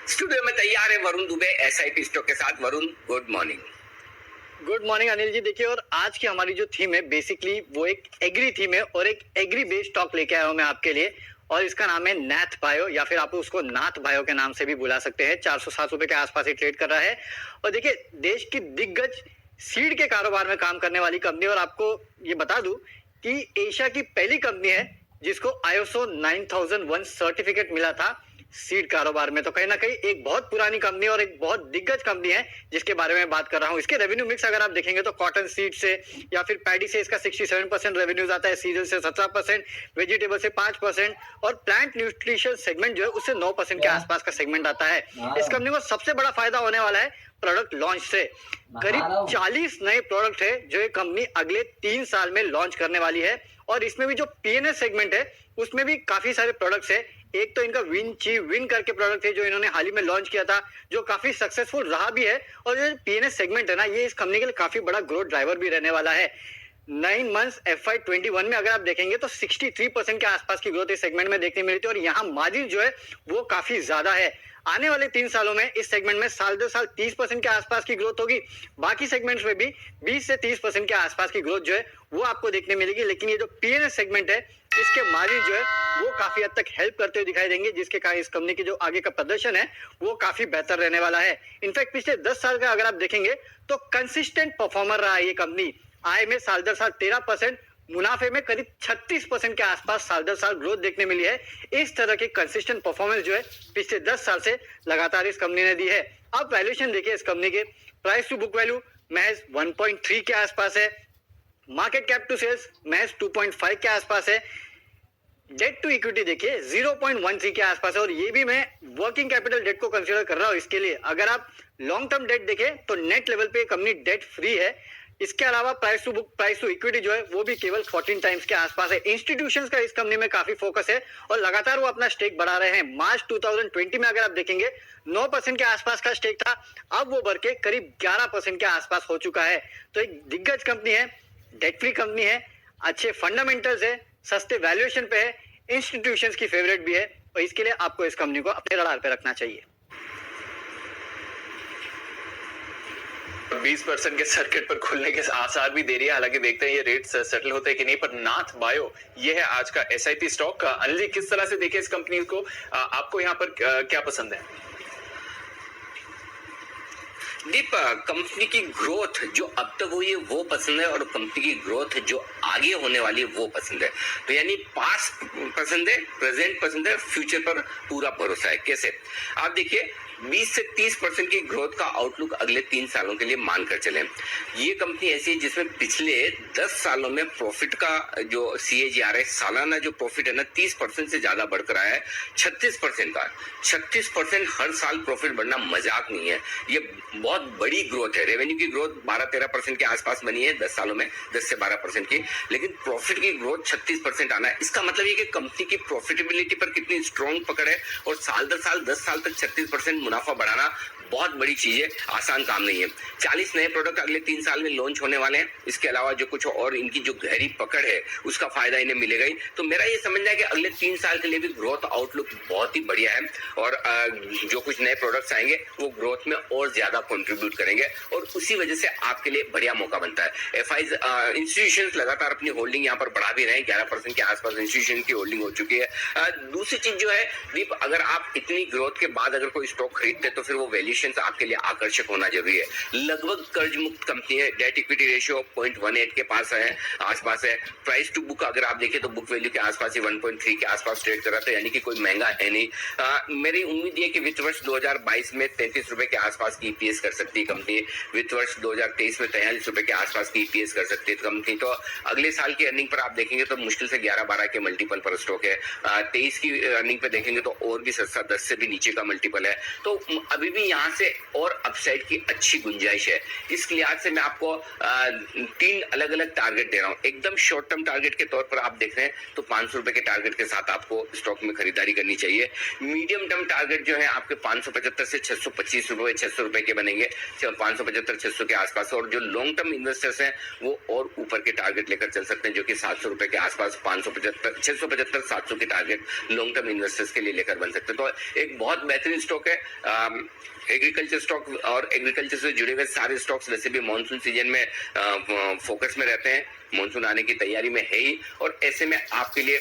Studio में तैयार है वरुण दुबे एसआईपी स्टॉक के साथ। Varun, good morning. Good morning Anil ji. देखिए, और आज की हमारी जो थीम है बेसिकली वो एक एग्री थीम है और एक एग्री बेस्ड स्टॉक लेके आया हूं मैं आपके लिए, और इसका नाम है नाथ बायो, या फिर आप उसको नाथ बायो के नाम से भी बुला सकते हैं। 407 रुपए के आसपास ही ट्रेड कर रहा है। और देखिए, देश की दिग्गज सीड के कारोबार में काम करने वाली कंपनी, और आपको ये बता दूं कि एशिया की पहली कंपनी है जिसको ISO 9001 सर्टिफिकेट मिला था सीड कारोबार में। तो कहीं ना कहीं एक बहुत पुरानी कंपनी और एक बहुत दिग्गज कंपनी है जिसके बारे में बात कर रहा हूं। इसके रेवेन्यू मिक्स अगर आप देखेंगे तो कॉटन सीड से या फिर पैडी से इसका 67% रेवेन्यूज आता है, सीरियल से 17%, वेजिटेबल से 5% और प्लांट न्यूट्रिशन सेगमेंट जो है उससे 9% के आसपास का सेगमेंट आता है। इस कंपनी को सबसे बड़ा फायदा होने वाला है प्रोडक्ट लॉन्च से। करीब 40 नए प्रोडक्ट है जो ये कंपनी अगले 3 साल में लॉन्च करने वाली है, और इसमें भी जो पीएनएस सेगमेंट है उसमें भी काफी सारे प्रोडक्ट्स है। एक तो इनका विन करके प्रोडक्ट है जो इन्होंने हाल ही में लॉन्च किया था, जो काफी सक्सेसफुल रहा भी है। और जो पीएनएस सेगमेंट है ना, ये इस कंपनी के लिए काफी बड़ा ग्रोथ ड्राइवर भी रहने वाला है। 9 मंथ्स FY21 में अगर आप देखेंगे तो 63% के आसपास की ग्रोथ इस सेगमेंट में देखने मिली थी, और यहाँ मार्जिन जो है वो काफी ज्यादा है। आने वाले 3 सालों में इस सेगमेंट में साल दो साल 30% के आसपास की ग्रोथ होगी। बाकी सेगमेंट्स में भी 20 से 30% के आसपास की ग्रोथ जो है वो आपको देखने मिलेगी। लेकिन ये जो पीएनएस सेगमेंट है इसके मार्जिन जो है वो काफी हद तक हेल्प करते हुए दिखाई देंगे, जिसके कारण इस कंपनी की जो आगे का प्रदर्शन है वो काफी बेहतर रहने वाला है। इनफैक्ट पिछले 10 साल का अगर आप देखेंगे तो कंसिस्टेंट परफॉर्मर रहा है ये कंपनी। आय में साल दर साल 13%, मुनाफे में करीब 36% के आसपास साल दर साल ग्रोथ देखने मिली है। इस तरह की कंसिस्टेंट परफॉर्मेंस जो है पिछले 10 साल से लगातार इस कंपनी ने दी है। अब वैल्यूएशन देखिए इस कंपनी के, प्राइस टू बुक वैल्यू महज 1.3 के आसपास है, मार्केट कैप टू सेल्स महज 2.5 के आसपास है, डेट टू इक्विटी देखिए 0.13 के आसपास है। और ये भी मैं वर्किंग कैपिटल डेट को कंसीडर कर रहा हूं इसके लिए। अगर आप लॉन्ग टर्म डेट देखें तो नेट लेवल पे कंपनी डेट फ्री है। इसके अलावा प्राइस टू इक्विटी जो है वो भी केवल 14 टाइम्स के आसपास है। इंस्टीट्यूशंस का इस कंपनी में काफी फोकस है और लगातार वो अपना स्टेक बढ़ा रहे हैं। मार्च 2020 में अगर आप देखेंगे 9% के आसपास का स्टेक था, अब वो बढ़ के करीब 11% के आसपास हो चुका है। तो एक दिग्गज कंपनी है, डेट फ्री कंपनी है, अच्छे फंडामेंटल्स है, सस्ते वैल्यूएशन पे है, इंस्टीट्यूशंस की फेवरेट भी है, और इसके लिए आपको इस कंपनी को अपने रडार पे रखना चाहिए। 20% के सर्किट पर खुलने के आसार भी दे रही है। हालांकि देखते हैं ये रेट सेटल होते हैं कि नहीं। पर नाथ बायो ये है आज का एसआईपी स्टॉक। अनिल जी, किस तरह से देखें इस कंपनी को? आपको यहाँ पर क्या पसंद है? दीप, कंपनी की ग्रोथ जो अब तक हुई है वो पसंद है, और कंपनी की ग्रोथ जो आगे होने वाली है वो पसंद है। तो यानी पास्ट पसंद है, प्रेजेंट पसंद है, फ्यूचर पर पूरा भरोसा है। कैसे? आप देखिए 20 से 30% की ग्रोथ का आउटलुक अगले 3 सालों के लिए मानकर चले। ये कंपनी ऐसी है जिसमें पिछले 10 सालों में प्रॉफिट का जो CAGR है, सालाना जो प्रॉफिट है ना, 30% से ज्यादा बढ़कर आया है, 36% का। 36% हर साल प्रॉफिट बढ़ना मजाक नहीं है, ये बहुत बड़ी ग्रोथ है। रेवेन्यू की ग्रोथ 12-13% के आसपास बनी है 10 सालों में, 10 से 12% की, लेकिन प्रॉफिट की ग्रोथ 36% आना है। इसका मतलब ये कि कंपनी की प्रॉफिटेबिलिटी पर कितनी स्ट्रॉन्ग पकड़ है, और साल दर साल 10 साल तक 36% मुनाफा बढ़ाना बहुत बड़ी चीज है, आसान काम नहीं है। 40 नए प्रोडक्ट अगले 3 साल में लॉन्च होने वाले हैं। इसके अलावा जो कुछ और इनकी जो गहरी पकड़ है उसका फायदा इन्हें मिलेगा ही। तो मेरा ये समझना है कि अगले 3 साल के लिए भी ग्रोथ आउटलुक बहुत ही बढ़िया है, और जो कुछ नए प्रोडक्ट्स आएंगे वो ग्रोथ में और ज्यादा कंट्रीब्यूट करेंगे, और उसी वजह से आपके लिए बढ़िया मौका बनता है। FIs इंस्टीट्यूशंस लगातार अपनी होल्डिंग यहाँ पर बढ़ा भी रहे हैं, 11% के आसपास इंस्टीट्यूशन की होल्डिंग हो चुकी है। दूसरी चीज जो है दीप, अगर आप इतनी ग्रोथ के बाद अगर कोई स्टॉक खरीदते हैं तो फिर वो वैल्यूएशन आपके लिए आकर्षक होना जरूरी है। लगभग कर्ज मुक्त कंपनी है, डेट इक्विटी रेशियो 0.18 के पास है, आसपास है। प्राइस टू बुक अगर आप देखें तो बुक वैल्यू के आसपास ही 1.3 के आसपास ट्रेड कर रहा था, यानी कि कोई महंगा है नहीं। मेरी उम्मीद है कि वित्त वर्ष 2022 में 33 रुपए के आसपास की EPS कर सकती है कंपनी। वित्त वर्ष 2023 में 43 रुपए के आसपास की EPS कर सकती है कंपनी। तो अगले साल की अर्निंग पर आप देखेंगे तो मुश्किल से 11-12 के मल्टीपल पर स्टॉक है। 23 की अर्निंग पे देखेंगे तो और भी सस्ता, 10 से भी नीचे का मल्टीपल है। तो अभी भी यहाँ से और अपसाइड की अच्छी गुंजाइश है। इस लिहाज से मैं आपको 3 अलग अलग टारगेट दे रहा हूं। एकदम शॉर्ट टर्म टारगेट के तौर पर आप देख रहे हैं तो 500 रुपए के टारगेट के साथ आपको स्टॉक में खरीदारी करनी चाहिए। मीडियम टर्म टारगेट जो है आपके 575 से 625 रुपए 600 रुपए के बनेंगे, 575 600 के आसपास। और जो लॉन्ग टर्म इन्वेस्टर्स हैं वो और ऊपर के टारगेट लेकर चल सकते हैं, जो कि 700 रुपए के आसपास, 575 675 700 के टारगेट लॉन्ग टर्म इन्वेस्टर्स के लिए लेकर बन सकते हैं। तो एक बहुत बेहतरीन स्टॉक है। एग्रीकल्चर स्टॉक और एग्रीकल्चर से जुड़े हुए सारे स्टॉक्स वैसे भी मॉनसून सीजन में फोकस में रहते हैं, मॉनसून आने की तैयारी में है ही। और ऐसे में आपके लिए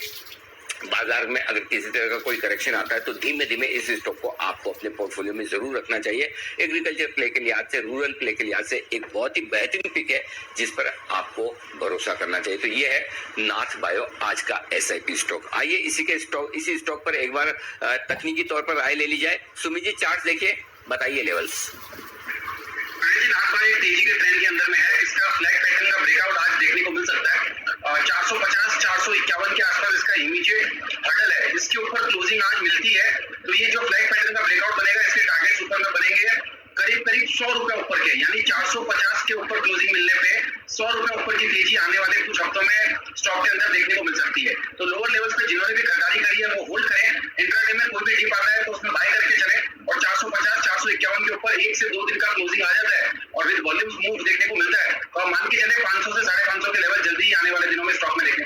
बाजार में अगर किसी तरह का कोई करेक्शन आता है तो धीमे धीमे इस स्टॉक को आपको अपने पोर्टफोलियो में जरूर रखना चाहिए। एग्रीकल्चर प्ले के लिहाज से, रूरल प्ले के लिहाज से एक बहुत ही बेहतरीन पिक है जिस पर आपको भरोसा करना चाहिए। तो ये है नाथ बायो आज का एसआईपी स्टॉक। आइए इसी स्टॉक पर एक बार तकनीकी तौर पर राय ले ली जाए। सुमित जी चार्ट देखिए, बताइए लेवल्स। तेजी के ट्रेंड के अंदर में है। इसका फ्लैग पैटर्न का ब्रेकआउट आज देखने को मिल सकता है। 450 451 के आसपास इसका इमीडिएट हर्डल है, इसके ऊपर क्लोजिंग आज मिलती है तो ये जो फ्लैग पैटर्न का ब्रेकआउट बनेगा इसके टारगेट्स ऊपर में बनेंगे करीब 100 रुपए ऊपर के, यानी 450 के ऊपर क्लोजिंग मिलने पे 100 रुपए ऊपर की तेजी आने वाले कुछ हफ्तों में स्टॉक के अंदर देखने को मिल सकती है। तो लोअर लेवल्स पे जिन्होंने भी खरीदारी करी है वो होल्ड करें। इंट्राडे में कोई भी डिप आता है तो उसमें बाय करके चले और 450 451 के ऊपर 1 से 2 दिन का क्लोजिंग आ जाता है और विद वॉल्यूम्स मूव देखने को मिलता है तो आप मान के चले 500 से 550 के लेवल जल्दी ही आने वाले दिनों में स्टॉक में देखने